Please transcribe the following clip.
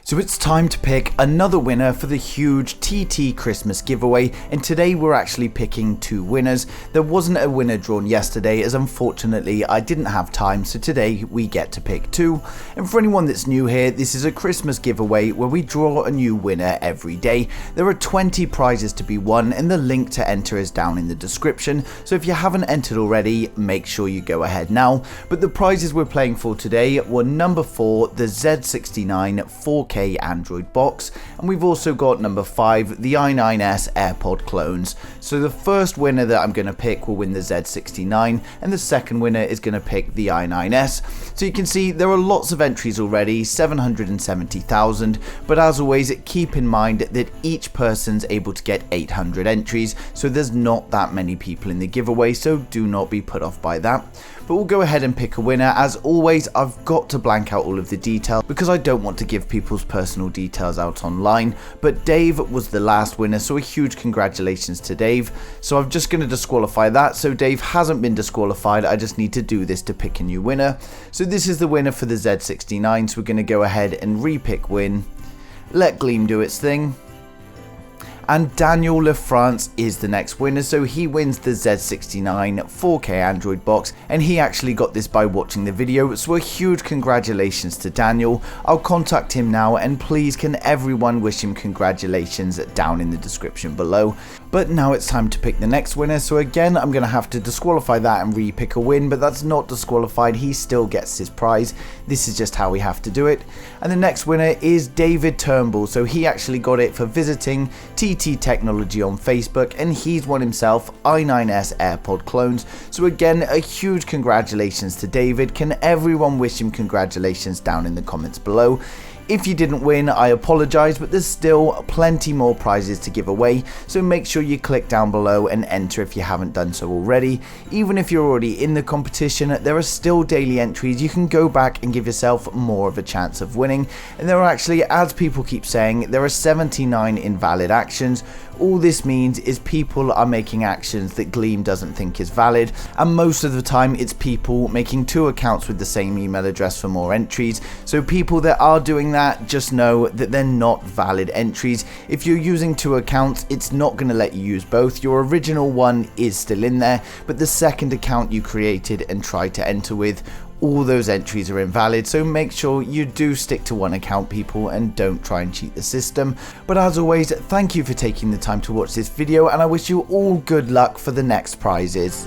So it's time to pick another winner for the huge TT Christmas giveaway, and today we're actually picking two winners. There wasn't a winner drawn yesterday as unfortunately I didn't have time, so today we get to pick two. And for anyone that's new here, this is a Christmas giveaway where we draw a new winner every day. There are 20 prizes to be won and the link to enter is down in the description, so if you haven't entered already, make sure you go ahead now. But the prizes we're playing for today were number 4, the Z69 4K Android box, and we've also got number 5, the i9S AirPod clones. So the first winner that I'm going to pick will win the Z69 and the second winner is going to pick the i9S. So you can see there are lots of entries already, 770,000, but as always keep in mind that each person's able to get 800 entries, so there's not that many people in the giveaway, so do not be put off by that. But we'll go ahead and pick a winner. As always, I've got to blank out all of the details because I don't want to give people's personal details out online. But Dave was the last winner, so a huge congratulations to Dave. So I'm just going to disqualify that. So Dave hasn't been disqualified. I just need to do this to pick a new winner. So this is the winner for the Z69. So we're going to go ahead and repick win. Let Gleam do its thing. And Daniel LaFrance is the next winner, so he wins the Z69 4K Android box, and he actually got this by watching the video, so a huge congratulations to Daniel. I'll contact him now, and please can everyone wish him congratulations down in the description below. But now it's time to pick the next winner, so again I'm going to have to disqualify that and re-pick a win, but that's not disqualified, he still gets his prize. This is just how we have to do it. And the next winner is David Turnbull, so he actually got it for visiting TT Technology on Facebook, and he's won himself i9S AirPod clones. So again, a huge congratulations to David. Can everyone wish him congratulations down in the comments below? If you didn't win, I apologise, but there's still plenty more prizes to give away, so make sure you click down below and enter if you haven't done so already. Even if you're already in the competition, there are still daily entries. You can go back and give yourself more of a chance of winning. And there are actually, as people keep saying, there are 79 invalid actions. All this means is people are making actions that Gleam doesn't think is valid, and most of the time it's people making two accounts with the same email address for more entries. So people that are doing that, just know that they're not valid entries. If you're using two accounts, it's not going to let you use both. Your original one is still in there, but the second account you created and tried to enter with, all those entries are invalid, so make sure you do stick to one account, people, and don't try and cheat the system. But as always, thank you for taking the time to watch this video, and I wish you all good luck for the next prizes.